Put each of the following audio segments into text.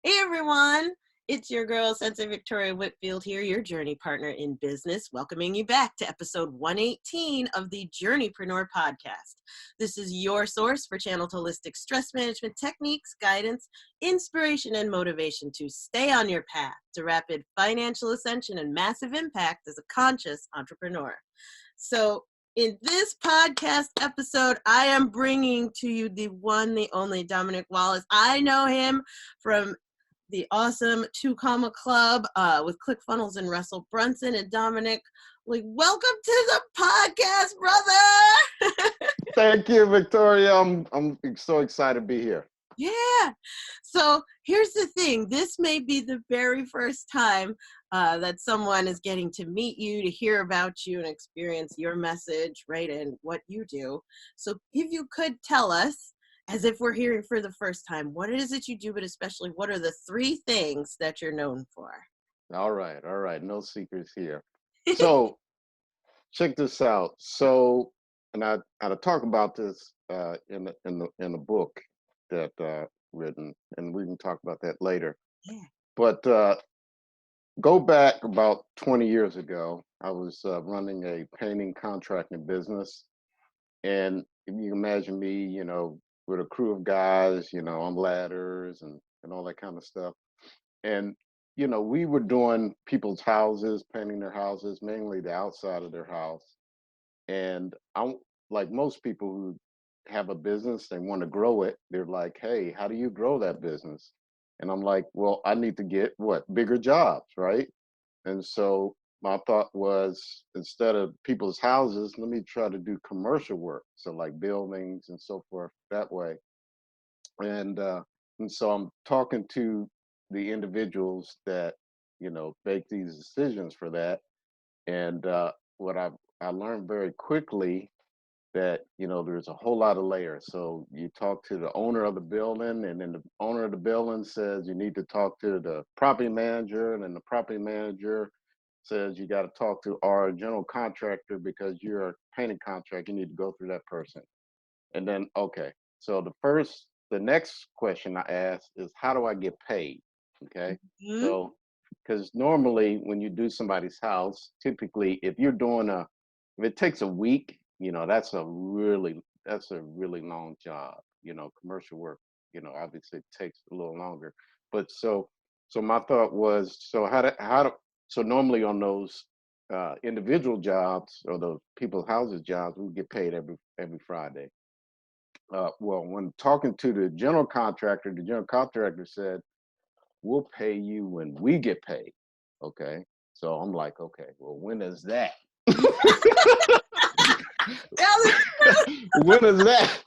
Hey everyone, it's your girl, Sensei Victoria Whitfield here, your journey partner in business, welcoming you back to episode 118 of the Journeypreneur podcast. This is your source for channeled holistic stress management techniques, guidance, inspiration, and motivation to stay on your path to rapid financial ascension and massive impact as a conscious entrepreneur. So, in this podcast episode, I am bringing to you the one, the only Dominick Wallace. I know him from the awesome Two Comma Club with ClickFunnels and Russell Brunson and Dominick. Like, welcome to the podcast, brother. Thank you, Victoria. I'm so excited to be here. Yeah. So here's the thing. This may be the very first time that someone is getting to meet you, to hear about you and experience your message, right, and what you do. So if you could tell us, as if we're hearing for the first time, what it is that you do, but especially what are the three things that you're known for? All right. No secrets here. So check this out. So, and I talk about this in the book that written, and we can talk about that later. Yeah. But go back about 20 years ago, I was running a painting contracting business, and if you can imagine me, with a crew of guys, on ladders and all that kind of stuff. And, we were doing people's houses, painting their houses, mainly the outside of their house. And I'm like most people who have a business, they want to grow it. They're like, hey, how do you grow that business? And I'm like, well, I need to get bigger jobs, right? And so my thought was, instead of people's houses, let me try to do commercial work. So like buildings and so forth that way. And so I'm talking to the individuals that make these decisions for that. And what I learned very quickly, that there's a whole lot of layers. So you talk to the owner of the building, and then the owner of the building says you need to talk to the property manager, and then the property manager says you got to talk to our general contractor, because you're a painting contract, you need to go through that person. And then, okay, so the next question I ask is, how do I get paid? Okay, Mm-hmm. so because normally when you do somebody's house, typically if it takes a week, that's a really long job. Commercial work, obviously it takes a little longer. But so my thought was, so so normally on those individual jobs, or those people's houses jobs, we get paid every Friday. Well, when talking to the general contractor said, we'll pay you when we get paid. Okay. So I'm like, okay, well, when is that? When is that?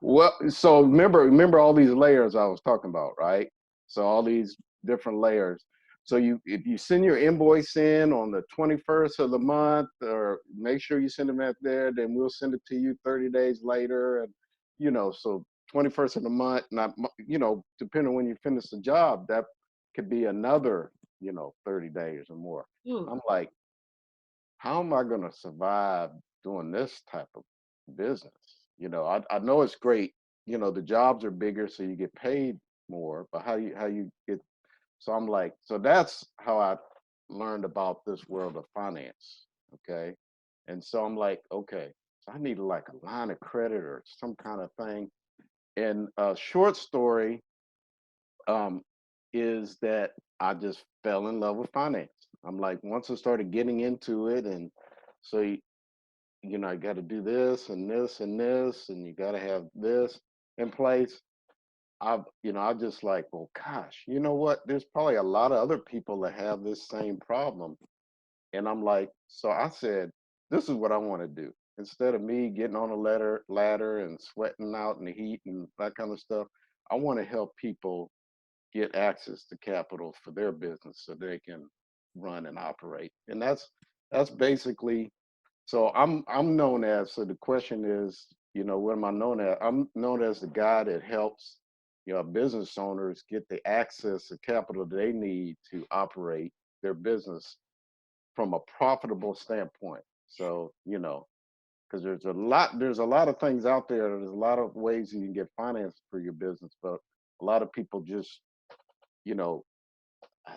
Well, so remember all these layers I was talking about, right? So all these different layers. So if you send your invoice in on the 21st of the month, or make sure you send them out there, then we'll send it to you 30 days later. And, so 21st of the month, not, depending on when you finish the job, that could be another, 30 days or more. I'm like, how am I going to survive doing this type of business? I know it's great. The jobs are bigger, so you get paid more, but how you get, so I'm like, so that's how I learned about this world of finance. Okay. And so I'm like, okay, so I need like a line of credit or some kind of thing. And a short story um, is that I just fell in love with finance. I'm like, once I started getting into it, and so I got to do this and this and this, and you got to have this in place. I just like, well, gosh, you know what? There's probably a lot of other people that have this same problem. And I'm like, so I said, this is what I want to do. Instead of me getting on a ladder and sweating out in the heat and that kind of stuff, I want to help people get access to capital for their business so they can run and operate. And that's basically, so I'm known as, so the question is, what am I known as? I'm known as the guy that helps, business owners get the access to capital they need to operate their business from a profitable standpoint. So, because there's a lot of things out there. There's a lot of ways you can get finance for your business, but a lot of people just you know,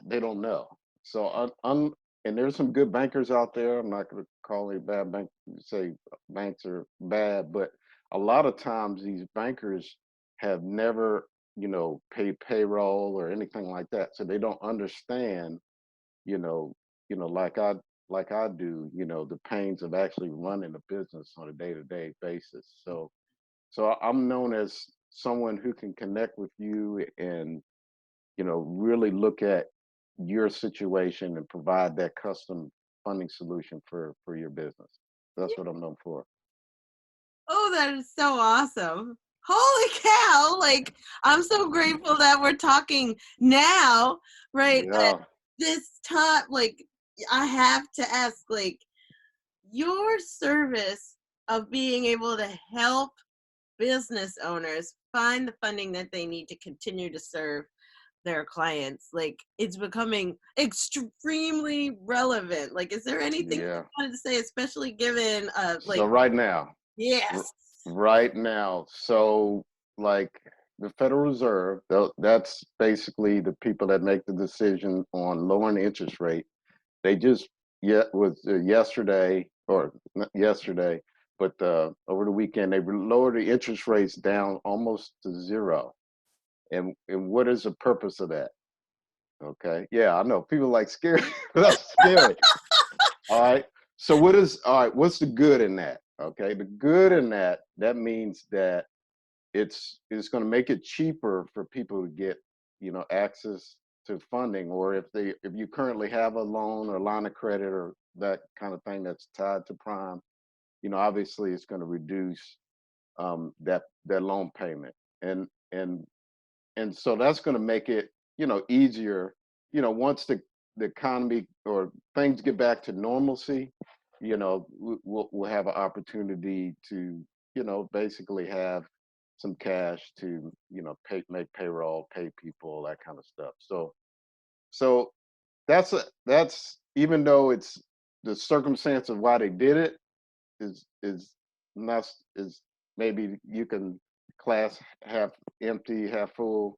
they don't know. So and there's some good bankers out there. I'm not going to call any bad bank say banks are bad, but a lot of times these bankers have never, paid payroll or anything like that, so they don't understand, you know, like I do, the pains of actually running a business on a day-to-day basis. So I'm known as someone who can connect with you and really look at your situation and provide that custom funding solution for your business. That's what I'm known for. Oh, that is so awesome. Holy cow. Like, I'm so grateful that we're talking now, right? At Yeah, this time, like, I have to ask, like, your service of being able to help business owners find the funding that they need to continue to serve their clients, like, it's becoming extremely relevant. Like, is there anything you yeah. wanted to say, especially given, So like, right now, r- yes. right now, so like the Federal Reserve, that's basically the people that make the decision on lowering the interest rate. They just was yesterday or not yesterday, but over the weekend they lowered the interest rates down almost to zero. And what is the purpose of that? Okay, yeah, I know people like scary. That's scary. All right. So all right? What's the good in that? Okay, the good in that means that it's going to make it cheaper for people to get access to funding, or if you currently have a loan or line of credit or that kind of thing that's tied to prime, obviously it's going to reduce that loan payment, and and so that's going to make it easier, once the economy or things get back to normalcy. We'll have an opportunity to basically have some cash to make payroll, pay people, that kind of stuff. So that's even though it's the circumstance of why they did it is not is maybe you can class half empty, half full.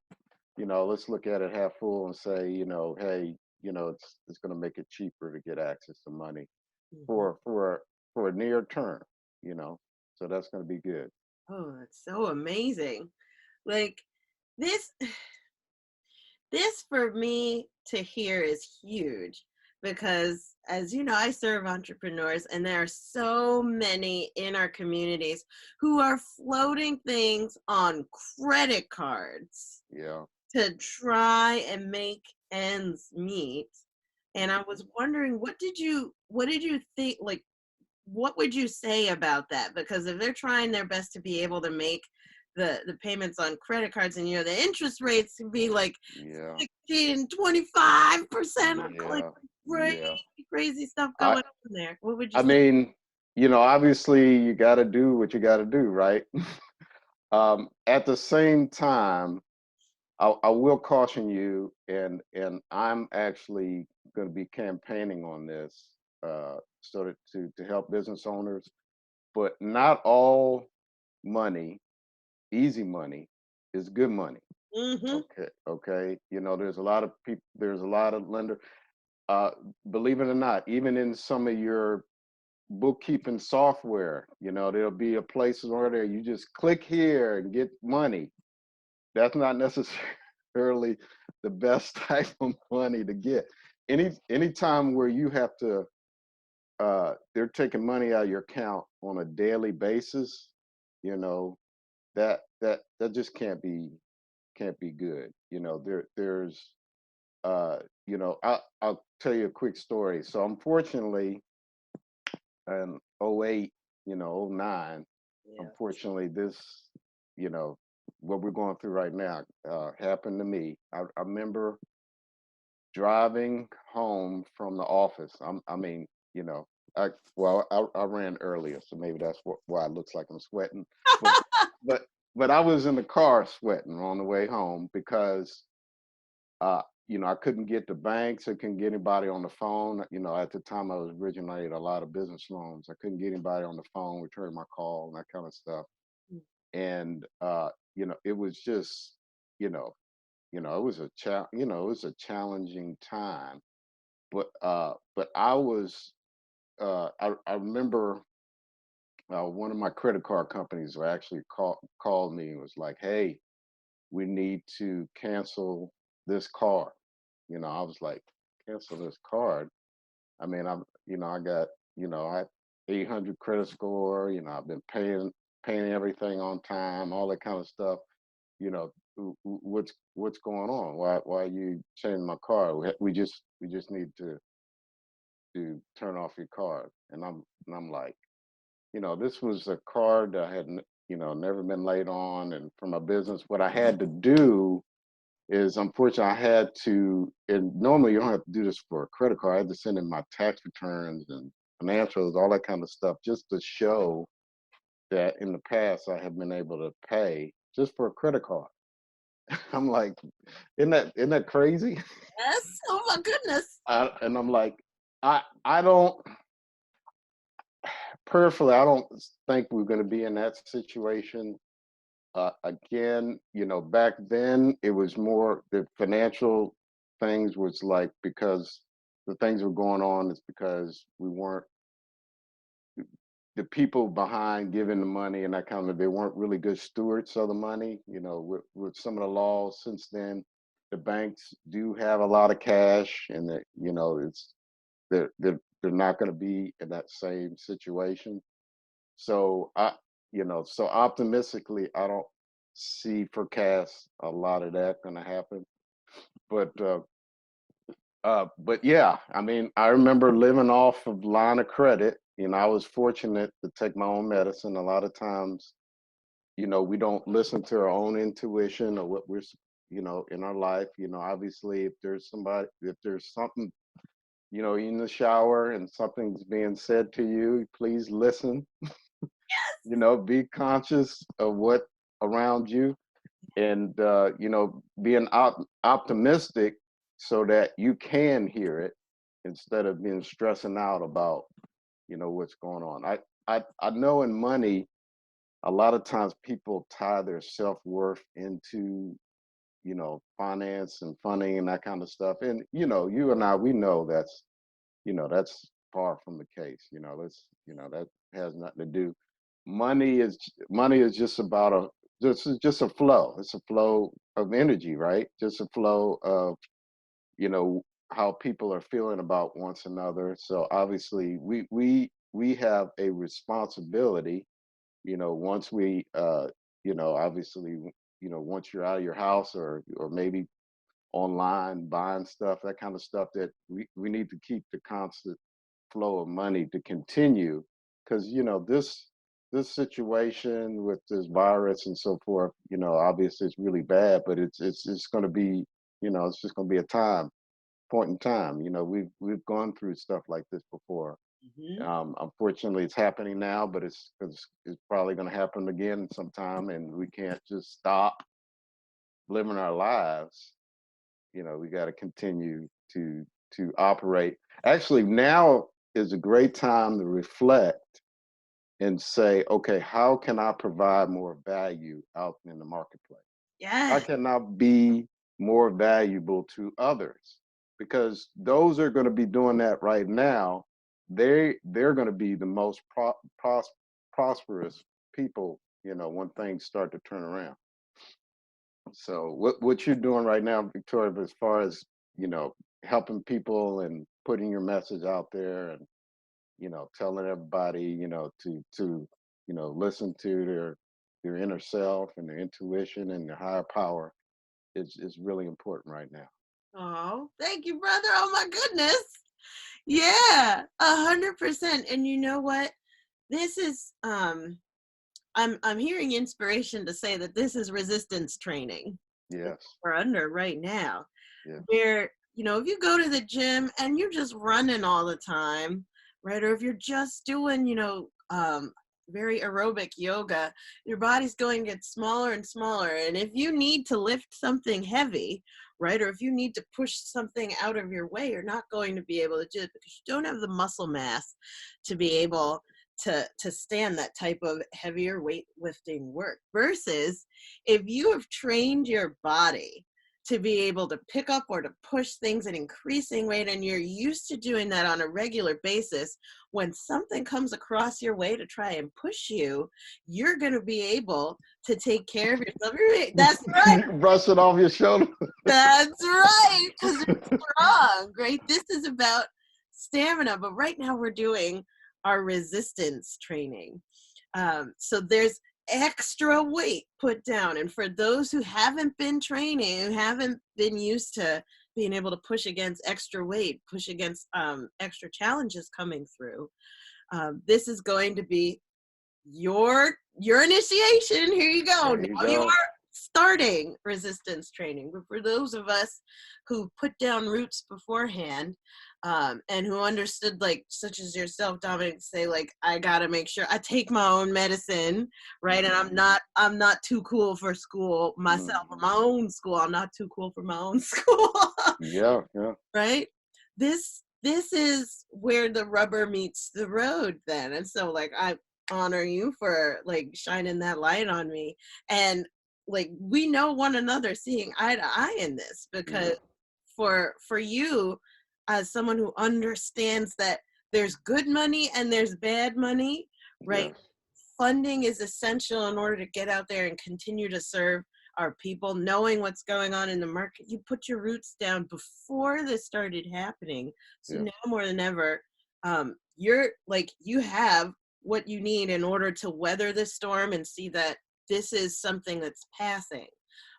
Let's look at it half full and say, hey, it's going to make it cheaper to get access to money Mhm. for a near term, you know. So that's going to be good. Oh, that's so amazing. Like, this this for me to hear is huge because, as you know, I serve entrepreneurs, and there are so many in our communities who are floating things on credit cards Yeah. to try and make ends meet. And I Mhm. was wondering, what did you think, like, what would you say about that? Because if they're trying their best to be able to make the payments on credit cards, and the interest rates can be like Yeah. 16 and 25%, or like Yeah. crazy Yeah. crazy stuff I going on there. What would you I say? mean, obviously you got to do what you got to do, right? At the same time, I will caution you, and I'm actually going to be campaigning on this, to help business owners, but not all money, easy money, is good money. Mm-hmm. Okay, okay. There's a lot of people. There's a lot of lender. Uh, Believe it or not, even in some of your bookkeeping software, there'll be a place where there you just click here and get money. That's not necessarily the best type of money to get. Any time where you have to, they're taking money out of your account on a daily basis, you know, that just can't be good. There's I'll tell you a quick story. So unfortunately, in '08, '09, Yeah. unfortunately, this, you know, what we're going through right now happened to me. I remember driving home from the office. I mean, you know, I ran earlier, so maybe that's why it looks like I'm sweating. But but but I was in the car sweating on the way home because uh, I couldn't get the banks. I couldn't get anybody on the phone. At the time I was originated a lot of business loans. I couldn't get anybody on the phone, return my call, and that kind of stuff. And it was just, you know. it was it was a challenging time. But I was, I remember one of my credit card companies were actually called me and was like, "Hey, we need to cancel this card." I was like, "Cancel this card?" I mean, I got, I 800 credit score. I've been paying everything on time, all that kind of stuff. What's going on? Why are you changing my card? We just need to turn off your card. And I'm like, this was a card that I had never been late on, and for my business, what I had to do is, unfortunately, I had to, and normally you don't have to do this for a credit card. I had to send in my tax returns and financials, all that kind of stuff, just to show that in the past I have been able to pay just for a credit card. I'm like, isn't that crazy? Yes. Oh my goodness. And I'm like, I don't personally, I don't think we're going to be in that situation again. Back then it was more the financial things was like, because the things were going on is because we weren't, the people behind giving the money and that kind of, they weren't really good stewards of the money. With some of the laws since then, the banks do have a lot of cash, and that, it's, they're not going to be in that same situation. So so optimistically, I don't forecast a lot of that going to happen. But yeah, I mean, I remember living off of line of credit. I was fortunate to take my own medicine. A lot of times, we don't listen to our own intuition or what we're, in our life. Obviously, if there's something, in the shower and something's being said to you, please listen. Be conscious of what around you, and being optimistic so that you can hear it instead of being stressing out about what's going on. I know in money, a lot of times people tie their self-worth into finance and funding and that kind of stuff, and you and I, we know that's far from the case. That has nothing to do. Money is just about just a flow. It's a flow of energy, right? Just a flow of you know how people are feeling about one another. So obviously, we have a responsibility. Once we obviously, once you're out of your house, or maybe online buying stuff, that kind of stuff, that we need to keep the constant flow of money to continue, because this situation with this virus and so forth, obviously it's really bad, but it's going to be, it's just going to be a point in time. We've gone through stuff like this before. Hmm. Unfortunately, it's happening now, but it's probably going to happen again sometime, and we can't just stop living our lives. We got to continue to operate. Actually, now is a great time to reflect and say, okay, how can I provide more value out in the marketplace? How Yes. can I be more valuable to others? Because those are going to be doing that right now. They're going to be the most prosperous people, when things start to turn around. So what you're doing right now, Victoria, as far as helping people and putting your message out there, and telling everybody to listen to their inner self and their intuition and their higher power is really important right now. Oh, thank you, brother. Oh my goodness. Yeah, 100%. And you know what? This is I'm hearing inspiration to say that this is resistance training Yes. we're under right now. Yeah. Where, if you go to the gym and you're just running all the time, right? Or if you're just doing, very aerobic yoga, your body's going to get smaller and smaller. And if you need to lift something heavy, right? Or if you need to push something out of your way, you're not going to be able to do it because you don't have the muscle mass to be able to stand that type of heavier weightlifting work. Versus if you have trained your body to be able to pick up or to push things in increasing weight, and you're used to doing that on a regular basis, when something comes across your way to try and push you, you're going to be able to take care of yourself. That's right. Brush it off your shoulder. That's right, because it's strong, right? This is about stamina, but right now we're doing our resistance training. So there's extra weight put down. And for those who haven't been training, who haven't been used to being able to push against extra weight, push against extra challenges coming through, this is going to be your initiation. Here you go. There you Now you go. are starting resistance training. But for those of us who put down roots beforehand, and who understood, like such as yourself, Dominick, say like, I gotta make sure I take my own medicine, right? And I'm not too cool for school myself, or my own school. I'm not too cool for my own school. Yeah. Right? This is where the rubber meets the road then. And so like, I honor you for like shining that light on me, and like, we know one another, seeing eye to eye in this, because for you, as someone who understands that there's good money and there's bad money, right? Yes. Funding is essential in order to get out there and continue to serve our people, knowing what's going on in the market. You put your roots down before this started happening. So Yeah. now more than ever, you're like, you have what you need in order to weather the storm and see that this is something that's passing.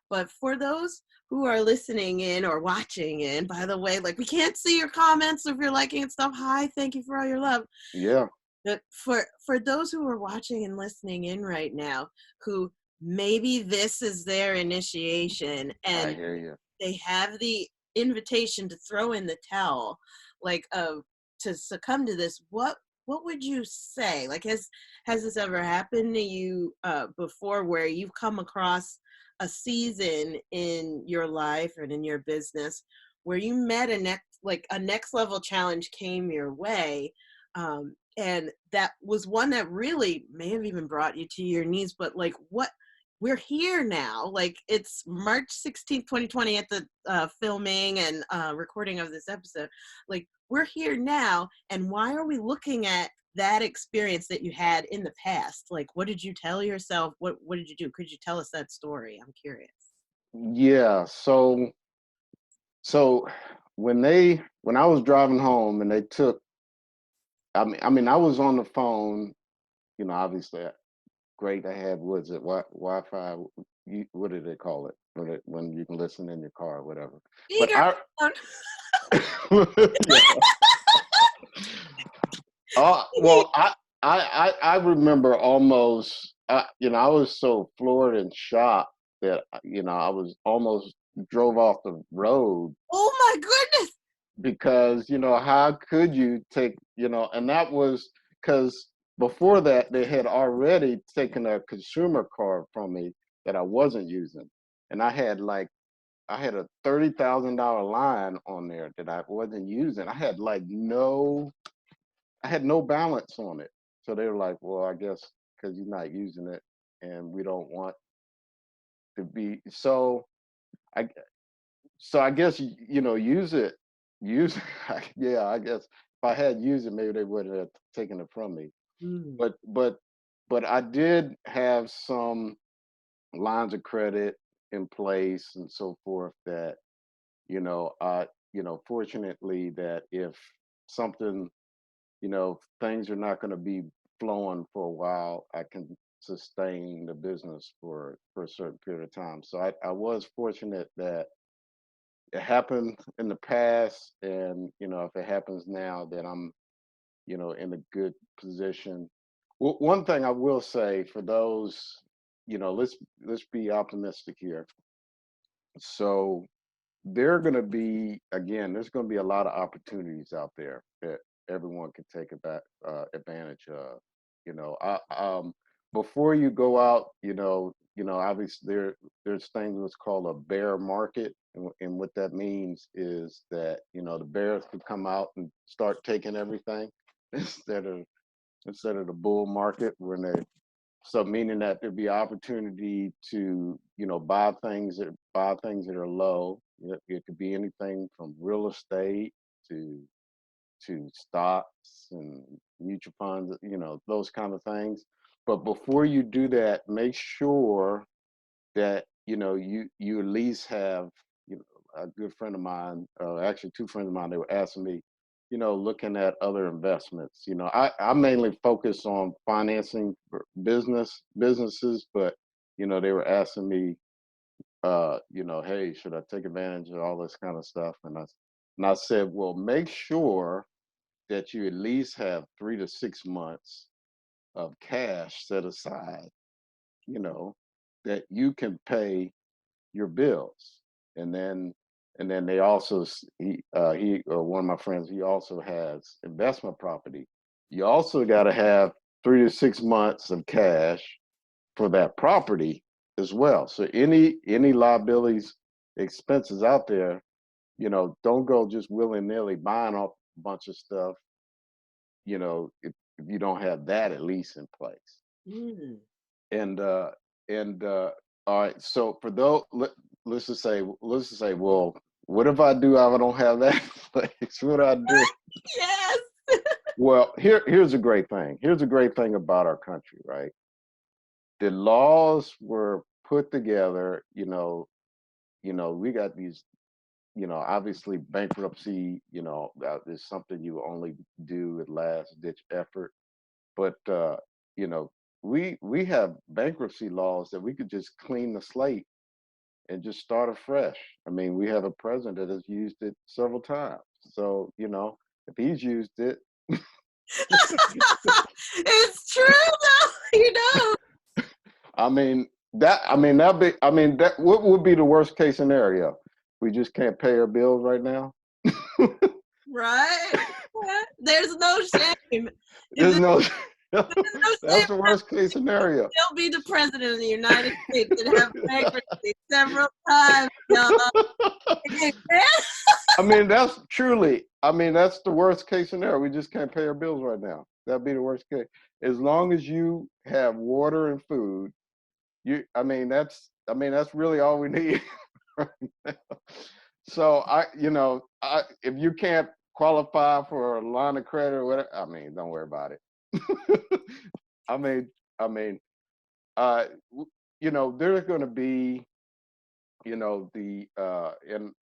But for those who are listening in or watching in, by the way, like, we can't see your comments if you're liking and stuff. Hi, thank you for all your love. Yeah. But for those who are watching and listening in right now, who maybe this is their initiation I and hear you. they have the invitation to throw in the towel, like, to succumb to this, what would you say? Like, has this ever happened to you before, where you've come across a season in your life and in your business where you met a next level challenge came your way, and that was one that really may have even brought you to your knees, but like, what, we're here now, like, it's March 16th, 2020 at the filming and recording of this episode. Like, we're here now, and why are we looking at that experience that you had in the past? Like, what did you tell yourself? What did you do? Could you tell us that story? I'm curious. Yeah. So when I was driving home and they took, I mean, I was on the phone, obviously, great. I had, what's it, Wi-Fi? What do they call it? When you can listen in your car or whatever. But Speaker. yeah. Well, I remember almost, I was so floored and shocked that, I was almost drove off the road, Oh my goodness. because, how could you take, and that was because before that, they had already taken a consumer card from me that I wasn't using. And I had a $30,000 line on there that I wasn't using. I had no balance on it. So they were like, well, I guess because you're not using it and we don't want to be. I, I guess, use it, use, yeah, I guess if I had used it, maybe they wouldn't have taken it from me. Mm. But I did have some lines of credit in place and so forth that, fortunately, that if something, things are not going to be flowing for a while, I can sustain the business for a certain period of time. So I was fortunate that it happened in the past, and if it happens now, then I'm, in a good position. One thing I will say for those, let's be optimistic here. So there are going to be, again, there's going to be a lot of opportunities out there that everyone can take advantage of. Before you go out, obviously there's things that's called a bear market, and what that means is that the bears could come out and start taking everything instead of the bull market, when they, so meaning that there'd be opportunity to buy things buy things that are low. It could be anything from real estate to stocks and mutual funds, those kind of things. But before you do that, make sure that you at least have, a good friend of mine, actually two friends of mine, they were asking me, looking at other investments. I mainly focus on financing for businesses, but they were asking me, hey, should I take advantage of all this kind of stuff? And I said, well, make sure that you at least have 3 to 6 months of cash set aside, you know, that you can pay your bills. And then they also he one of my friends, he also has investment property. You also got to have 3 to 6 months of cash for that property as well. So any liabilities, expenses out there, don't go just willy-nilly buying off a bunch of stuff, if you don't have that at least in place. Mm. And all right, so for those, let's just say, well, what if I do, I don't have that in place? What do I do? Yes. Well, here's a great thing. Here's a great thing about our country, right? The laws were put together, we got these, obviously bankruptcy, is something you only do at last ditch effort. But you know, we have bankruptcy laws that we could just clean the slate and just start afresh. I mean, we have a president that has used it several times. So, if he's used it, It's true though, that what would be the worst case scenario? We just can't pay our bills right now. right? There's no shame. There's There's no no that's shame. the worst case scenario. He'll be the president of the United States and have bankruptcy several times, y'all. That's the worst case scenario. We just can't pay our bills right now. That'd be the worst case. As long as you have water and food, that's really all we need right now. So if you can't qualify for a line of credit or whatever, don't worry about it. I mean, I mean, there's going to be, the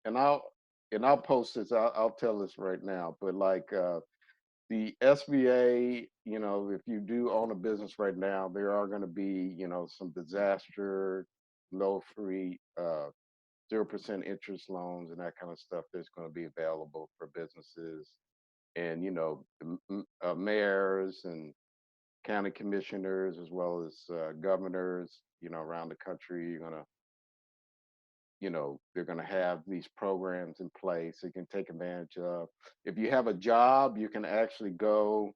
and I'll post this. I'll tell this right now. But like the SBA, if you do own a business right now, there are going to be, some disaster, low free, 0% interest loans and that kind of stuff that's going to be available for businesses. And mayors and county commissioners as well as governors, around the country, they're going to have these programs in place they can take advantage of. If you have a job, you can actually go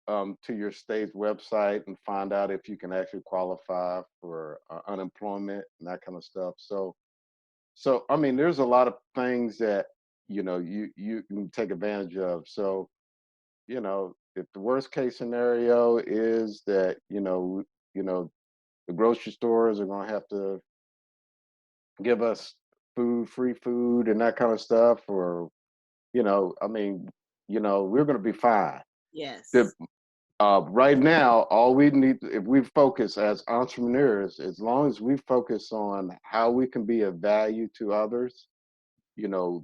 to your state's website and find out if you can actually qualify for unemployment and that kind of stuff. So there's a lot of things that you can take advantage of. So if the worst case scenario is that the grocery stores are going to have to give us free food and that kind of stuff, or we're going to be fine. The, Yes. right now, all we need, if we focus as entrepreneurs, as long as we focus on how we can be of value to others, you know,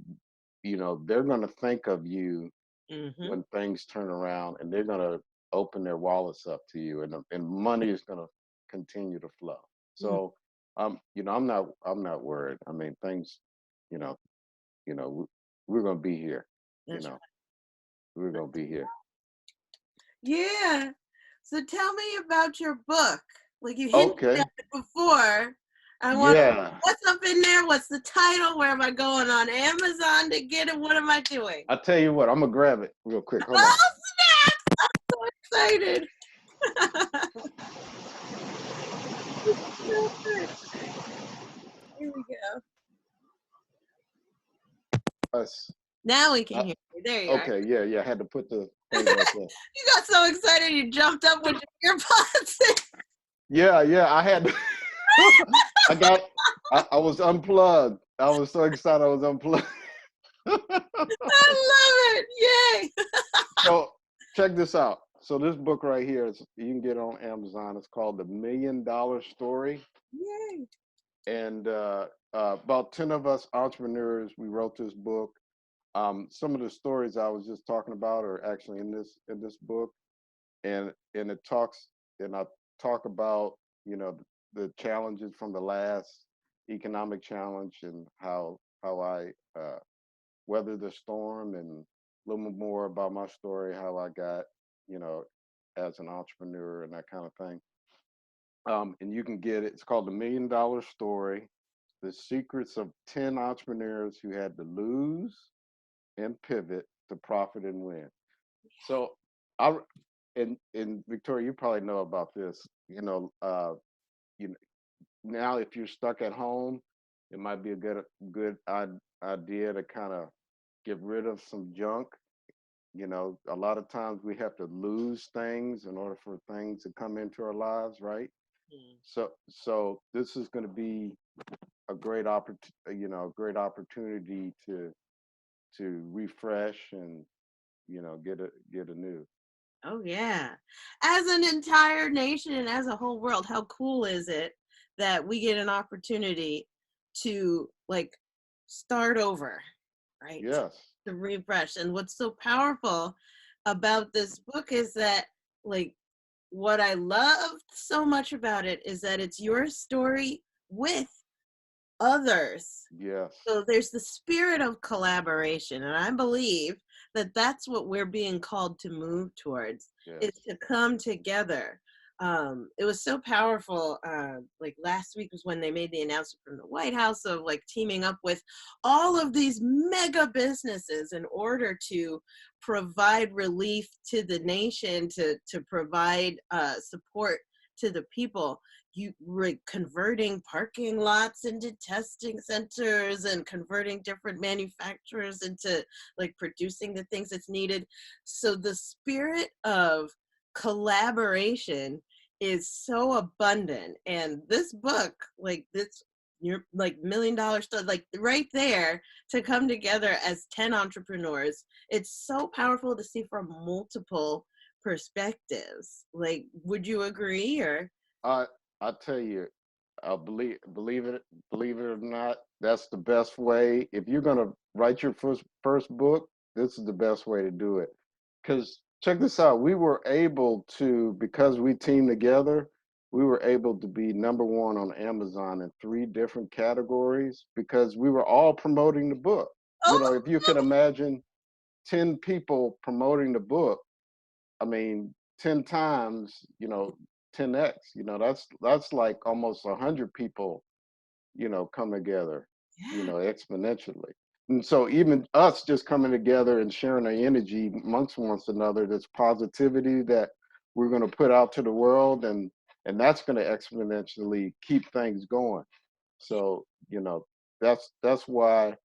they're going to think of you Mm-hmm. when things turn around, and they're going to open their wallets up to you, and money is going to continue to flow. So, I'm not worried. Things, you know, we're going to be here. You That's know, we're going to be here. Yeah. So tell me about your book. Like you hinted Okay. at it before. I want Yeah. what's up in there? What's the title? Where am I going on Amazon to get it? What am I doing? I'll tell you what, I'm gonna grab it real quick. Hold on. Oh snap! I'm so excited. Here we go. Us. Now we can hear you. There you are. Okay, yeah. I had to put the thing right there. You got so excited you jumped up with your earpods. Yeah. I had to I was unplugged. I was so excited I was unplugged. I love it. Yay. So check this out. So this book right here is you can get it on Amazon. It's called The $1,000,000 Story. Yay. And about 10 of us entrepreneurs, we wrote this book. Some of the stories I was just talking about are actually in this book, and it talks, and I talk about, you know, the challenges from the last economic challenge and how I weathered the storm, and a little more about my story, how I got, you know, as an entrepreneur and that kind of thing. And you can get it. It's called The $1,000,000 Story: The Secrets of 10 Entrepreneurs Who Had to Lose and Pivot to Profit and Win. So I and Victoria, you probably know about this. You know, now if you're stuck at home, it might be a idea to kind of get rid of some junk. You know, a lot of times we have to lose things in order for things to come into our lives, right? Mm. So this is going to be a great great opportunity to refresh and, you know, get a new. Oh yeah. As an entire nation and as a whole world, how cool is it that we get an opportunity to like start over, right? Yes. To refresh. And what's so powerful about this book is that like what I loved so much about it is that it's your story with others. Yes. So there's the spirit of collaboration, and I believe that that's what we're being called to move towards, is Yes. to come together. It was so powerful. Like last week was when they made the announcement from the White House of like teaming up with all of these mega businesses in order to provide relief to the nation, to provide support to the people. You were converting parking lots into testing centers and converting different manufacturers into like producing the things that's needed. So the spirit of collaboration is so abundant, and this book, like this, you're like $1,000,000 stuff, like right there, to come together as 10 entrepreneurs, it's so powerful to see from multiple perspectives. Like, would you agree? Or I I tell you, I believe it or not, that's the best way. If you're gonna write your first book, this is the best way to do it. Because check this out, we were able to, because we teamed together, we were able to be #1 on Amazon in 3 different categories because we were all promoting the book. You know, if you can imagine 10 people promoting the book, I mean, 10 times, you know, 10x, you know, that's like almost 100 people, you know, come together, you yeah. know, exponentially. And so even us just coming together and sharing our energy amongst one another, this positivity that we're going to put out to the world, and that's going to exponentially keep things going. So, you know, that's why,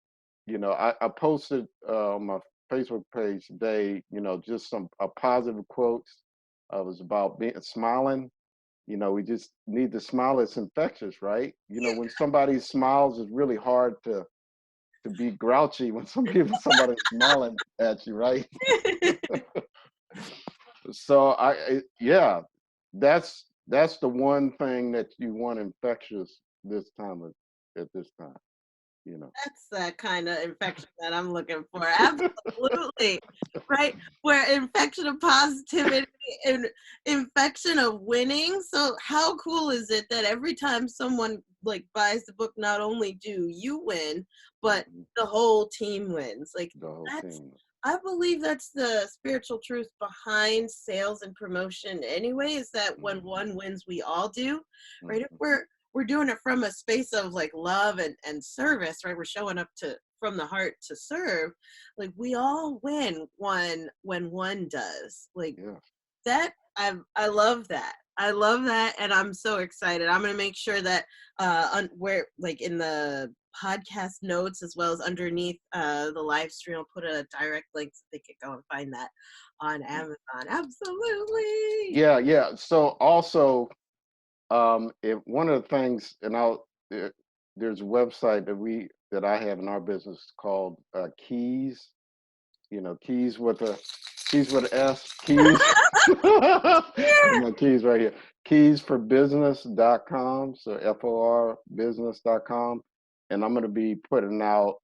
you know, I posted on my Facebook page today, you know, just some a positive quotes. It was about being smiling. You know, we just need to smile. It's infectious, right? You know, when somebody smiles, it's really hard to be grouchy when somebody's smiling at you, right? So yeah, that's the one thing that you want infectious this time at this time, you know. That's the kind of infection that I'm looking for. Absolutely. Right? Where infection of positivity and infection of winning. So how cool is it that every time someone like buys the book, not only do you win, but Mhm. the whole team wins. Like The whole that's team. I believe that's the spiritual truth behind sales and promotion anyway, is that when Mhm. one wins, we all do. Right? If Mhm. we're doing it from a space of like love and service, right? We're showing up to from the heart to serve. Like we all win when one does. Like Yeah. that I love that. I love that, and I'm so excited. I'm gonna make sure that where like in the podcast notes as well as underneath the live stream, I'll put a direct link so they can go and find that on Amazon. Absolutely. Yeah, yeah. So also, if one of the things, and there's a website that I have in our business called Keys. Keys with a S. Keys. My keys right here. Keysforbusiness.com. So FOR business.com. And I'm gonna be putting out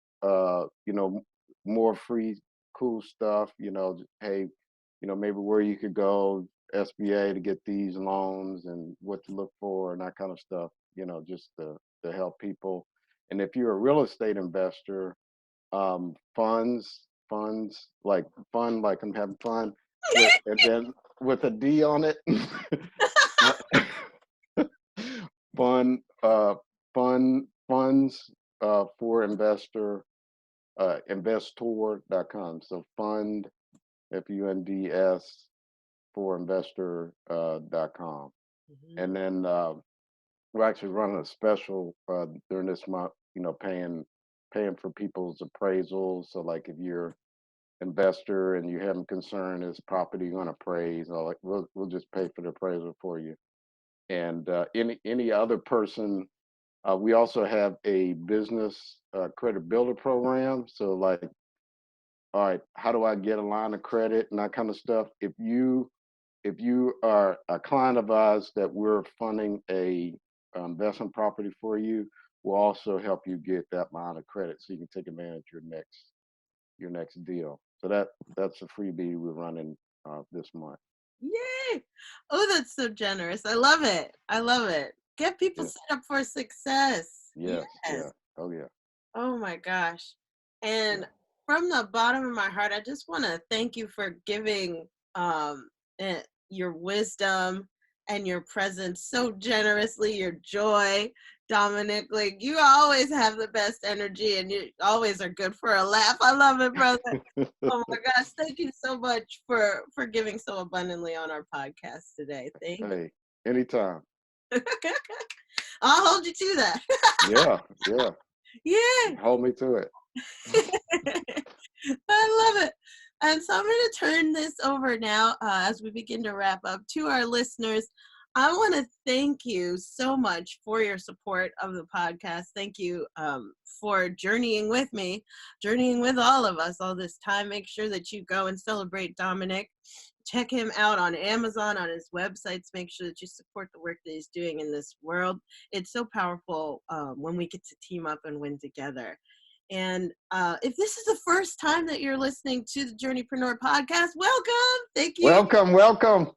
more free cool stuff. Hey, maybe where you could go, SBA, to get these loans and what to look for and that kind of stuff, just to help people. And if you're a real estate investor, funds like fun, like I'm having fun and then with a D on it. fun, funds for investor, investor.com. So fund, FUNDS, for investor.com. And then we're actually running a special during this month, paying for people's appraisals. So like if you're investor and you having concern, is property going to appraise? Like we'll just pay for the appraisal for you. And any other person, we also have a business credit builder program. So like, all right, how do I get a line of credit and that kind of stuff? If you are a client of ours that we're funding a investment property for you, we'll also help you get that line of credit so you can take advantage of your next deal. So that's a freebie we're running this month. Yay! Oh, that's so generous. I love it. I love it. Get people set up for success. Yes. Yeah. Oh yeah. Oh my gosh. And from the bottom of my heart, I just want to thank you for giving your wisdom and your presence so generously, your joy, Dominick. Like, you always have the best energy and you always are good for a laugh. I love it, brother. Oh my gosh, thank you so much for giving so abundantly on our podcast today. Thank you. Hey, anytime. I'll hold you to that. Yeah. Yeah. Hold me to it. I love it. And so I'm going to turn this over now as we begin to wrap up to our listeners. I want to thank you so much for your support of the podcast. Thank you for journeying with me, journeying with all of us all this time. Make sure that you go and celebrate Dominick. Check him out on Amazon, on his websites. Make sure that you support the work that he's doing in this world. It's so powerful when we get to team up and win together. And if this is the first time that you're listening to the Journeypreneur podcast, welcome. Thank you. Welcome.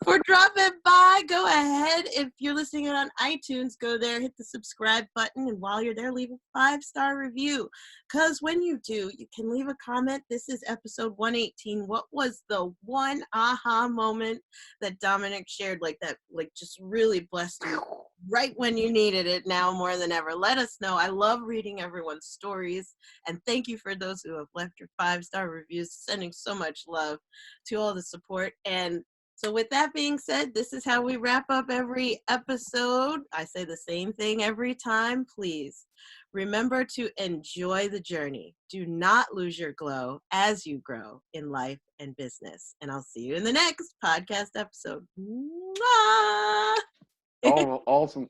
For dropping by. Go ahead. If you're listening on iTunes, go there, hit the subscribe button. And while you're there, leave a 5-star review. Because when you do, you can leave a comment. This is episode 118. What was the one aha moment that Dominick shared like just really blessed you right when you needed it now more than ever? Let us know. I love reading everyone's stories. And thank you for those who have left your 5-star reviews, sending so much love to all the support. And so with that being said, this is how we wrap up every episode. I say the same thing every time. Please remember to enjoy the journey. Do not lose your glow as you grow in life and business. And I'll see you in the next podcast episode. Oh, awesome.